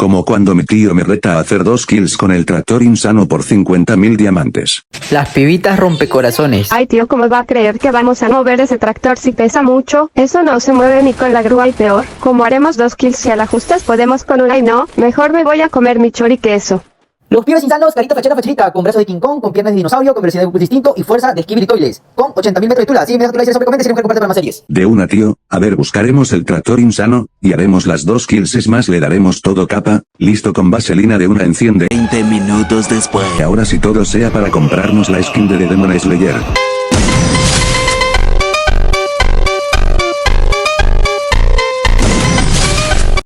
Como cuando mi tío me reta a hacer 2 kills con el tractor insano por 50.000 diamantes. Las pibitas rompecorazones. Ay tío, ¿cómo va a creer que vamos a mover ese tractor si pesa mucho? Eso no se mueve ni con la grúa y peor. Como haremos 2 kills si a la justas podemos con una y no, mejor me voy a comer mi choriqueso. Los pibes insanos, carita fachera facherita, con brazos de King Kong, con piernas de dinosaurio, con velocidad de Goku distinto y fuerza de Skibidi Toilets, con 80.000 metros de altura. Sí, me deja tu like, sobre comenta, si no quiero comparte para más series. De una tío, a ver buscaremos el tractor insano, y haremos las 2 kills es más le daremos todo capa, listo con vaselina de una enciende. 20 minutos después. Y ahora si todo sea para comprarnos la skin de The Demon Slayer.